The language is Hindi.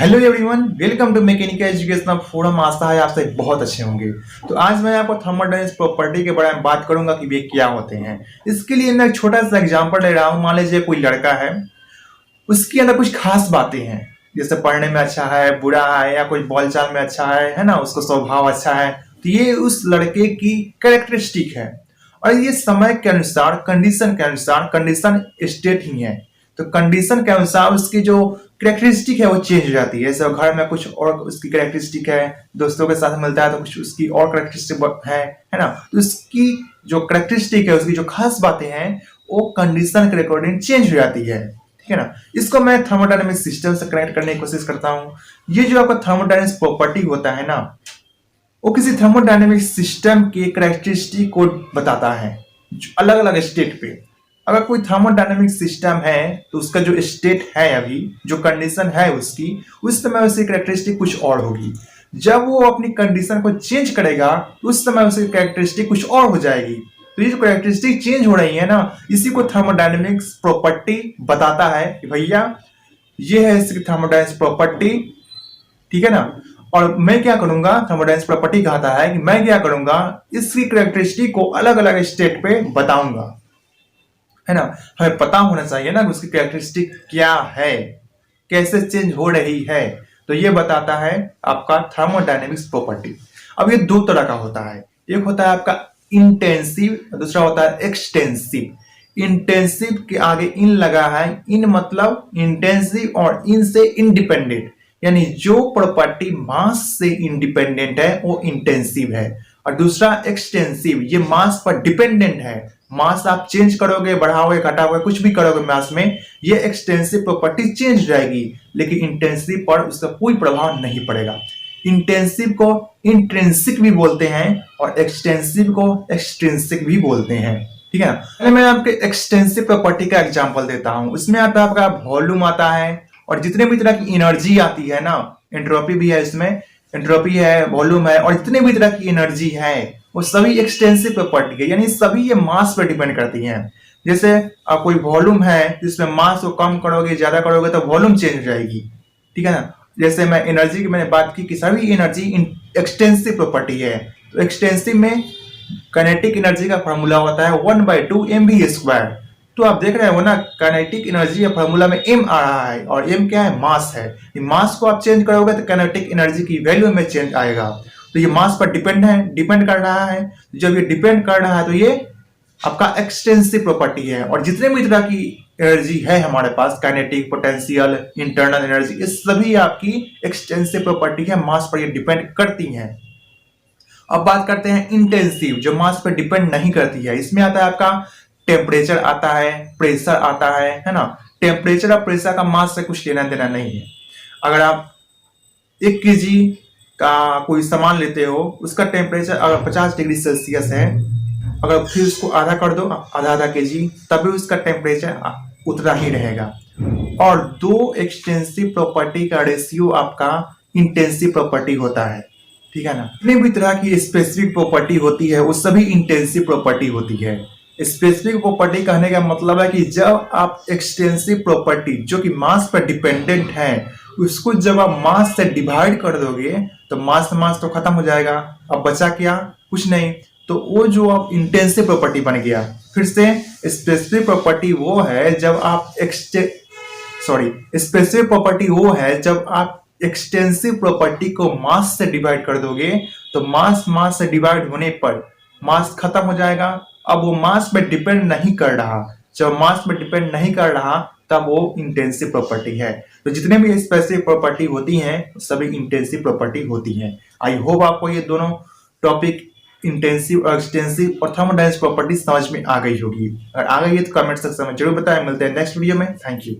Hello everyone, welcome to mechanical educational forum. आशा है आप सब बहुत अच्छे होंगे। तो आज मैं आपको थर्मोडायनेमिक्स प्रॉपर्टी के बारे में बात करूंगा कि वे क्या होते हैं। इसके लिए मैं एक छोटा सा एग्जांपल ले रहा हूं। मान लीजिए कोई लड़का है, उसके अंदर कुछ खास बातें हैं, जैसे पढ़ने में अच्छा है, बुरा है, या कोई बोलचाल में अच्छा है ना, उसका स्वभाव अच्छा है। तो ये उस लड़के की कैरेक्टरिस्टिक है और ये समय के अनुसार, कंडीशन के अनुसार, कंडीशन स्टेट ही है। तो कंडीशन के अनुसार उसकी जो कैरेक्टरिस्टिक है वो चेंज हो जाती है। जैसे घर में कुछ और उसकी कैरेक्टरिस्टिक है, दोस्तों के साथ मिलता है तो कुछ उसकी और कैरेक्टरिस्टिक है ना। तो उसकी जो कैरेक्टरिस्टिक है, उसकी जो खास बातें हैं, वो कंडीशन के अकॉर्डिंग चेंज हो जाती है। ठीक है ना। इसको मैं थर्मोडायनेमिक सिस्टम से कनेक्ट करने की कोशिश करता हूँ। ये जो आपका थर्मोडायनेमिक्स प्रॉपर्टी होता है ना, वो किसी थर्मोडायनेमिक सिस्टम के कैरेक्टरिस्टिक को बताता है अलग अलग स्टेट पे। अगर कोई थर्मोडायनेमिक सिस्टम है तो उसका जो स्टेट है, अभी जो कंडीशन है उसकी, उस समय उसकी कैरेक्टरिस्टिक कुछ और होगी। जब वो अपनी कंडीशन को चेंज करेगा उस समय उसकी कैरेक्टरिस्टिक कुछ और हो जाएगी। तो ये जो कैरेक्टरिस्टिक चेंज हो रही है ना, इसी को थर्मोडायनेमिक्स प्रॉपर्टी बताता है कि भैया ये है इसकी थर्मोडायनेमिक्स प्रॉपर्टी। ठीक है ना। और मैं क्या करूंगा, थर्मोडायनेमिक्स प्रॉपर्टी कहता है कि मैं क्या करूंगा, इसकी कैरेक्टरिस्टिक को अलग अलग स्टेट पे बताऊंगा, है ना। हमें पता होना चाहिए ना उसकी कैरेक्टरिस्टिक क्या है, कैसे चेंज हो रही है। तो ये बताता है आपका थर्मोडायनेमिक्स प्रॉपर्टी। अब ये दो तरह का होता है, एक होता है आपका इंटेंसिव, दूसरा होता है एक्सटेंसिव। इंटेंसिव के आगे इन लगा है, इन मतलब इंटेंसिव, और इन से इंडिपेंडेंट, यानी जो प्रॉपर्टी मास से इंडिपेंडेंट है वो इंटेंसिव है। और दूसरा एक्सटेंसिव, ये मास पर डिपेंडेंट है। मास आप चेंज करोगे, बढ़ाओगे, घटाओगे, कुछ भी करोगे मास में, ये एक्सटेंसिव प्रॉपर्टी चेंज हो जाएगी, लेकिन इंटेंसिव पर उसका कोई प्रभाव नहीं पड़ेगा। इंटेंसिव को इंट्रिंसिक भी बोलते हैं और एक्सटेंसिव को एक्सट्रिंसिक भी बोलते हैं। ठीक है ना। मैं आपके एक्सटेंसिव प्रॉपर्टी का एग्जांपल देता हूं। उसमें आता है आपका वॉल्यूम आता है, और जितने भी तरह की एनर्जी आती है ना, एंट्रोपी भी है इसमें, एंट्रोपी है, वॉल्यूम है, और जितने भी तरह की एनर्जी है वो सभी एक्सटेंसिव प्रॉपर्टी है, यानी सभी ये मास पर डिपेंड करती हैं। जैसे कोई वॉल्यूम है जिसमें मास को कम करोगे, ज्यादा करोगे तो वॉल्यूम चेंज हो जाएगी। ठीक है ना। जैसे मैं एनर्जी की मैंने बात की कि सभी एनर्जी एक्सटेंसिव प्रॉपर्टी है। तो एक्सटेंसिव में काइनेटिक एनर्जी का फॉर्मूला होता है 1/2 mv²। तो आप देख रहे हो ना, काइनेटिक एनर्जी के फॉर्मूला में m आ रहा है, और m क्या है, मास है। मास को आप चेंज करोगे तो काइनेटिक एनर्जी की वैल्यू में चेंज आएगा। तो ये मास पर डिपेंड कर रहा है। जब ये डिपेंड कर रहा है तो ये आपका एक्सटेंसिव प्रॉपर्टी है। और जितने भी तरह की एनर्जी है हमारे पास, काइनेटिक, पोटेंशियल, इंटरनल एनर्जी, ये सभी आपकी एक्सटेंसिव प्रॉपर्टी है, मास पर ये डिपेंड करती हैं। अब बात करते हैं इंटेंसिव, जो मास पर डिपेंड नहीं करती है। इसमें आता है आपका टेम्परेचर आता है, प्रेशर आता है ना। टेम्परेचर और प्रेशर का मास से कुछ लेना देना नहीं है। अगर आप 1 kg का कोई सामान लेते हो, उसका टेम्परेचर अगर 50 डिग्री सेल्सियस है, अगर फिर उसको आधा कर दो, आधा आधा kg, तभी उसका टेम्परेचर उतना ही रहेगा। और दो एक्सटेंसिव प्रॉपर्टी का रेशियो आपका इंटेंसिव प्रॉपर्टी होता है। ठीक है ना। जितनी भी तरह की स्पेसिफिक प्रॉपर्टी होती है वो सभी इंटेंसिव प्रॉपर्टी होती है। स्पेसिफिक प्रॉपर्टी कहने का मतलब है कि जब आप एक्सटेंसिव प्रॉपर्टी जो कि मास पर डिपेंडेंट है, उसको जब आप मास से डिवाइड कर दोगे तो मास तो खत्म हो जाएगा। अब बचा क्या, कुछ नहीं। तो वो जो आप इंटेंसिव प्रॉपर्टी बन गया। फिर से स्पेसिफिक प्रॉपर्टी वो है जब आप स्पेसिफिक प्रॉपर्टी वो है जब आप एक्सटेंसिव प्रॉपर्टी को मास से डिवाइड कर दोगे, तो मास से डिवाइड होने पर मास खत्म हो जाएगा। अब वो मास पे डिपेंड नहीं कर रहा। जब मास पे डिपेंड नहीं कर रहा तब वो इंटेंसिव प्रॉपर्टी है। तो जितने भी स्पेसिफिक प्रॉपर्टी होती हैं सभी इंटेंसिव प्रॉपर्टी होती हैं। आई होप आपको ये दोनों टॉपिक, इंटेंसिव और एक्सटेंसिव और थर्मोडायनेमिक्स प्रॉपर्टी समझ में आ गई होगी। अगर आ गई है तो कमेंट सेक्शन में जरूर बताएं। मिलते हैं नेक्स्ट वीडियो में। Thank you.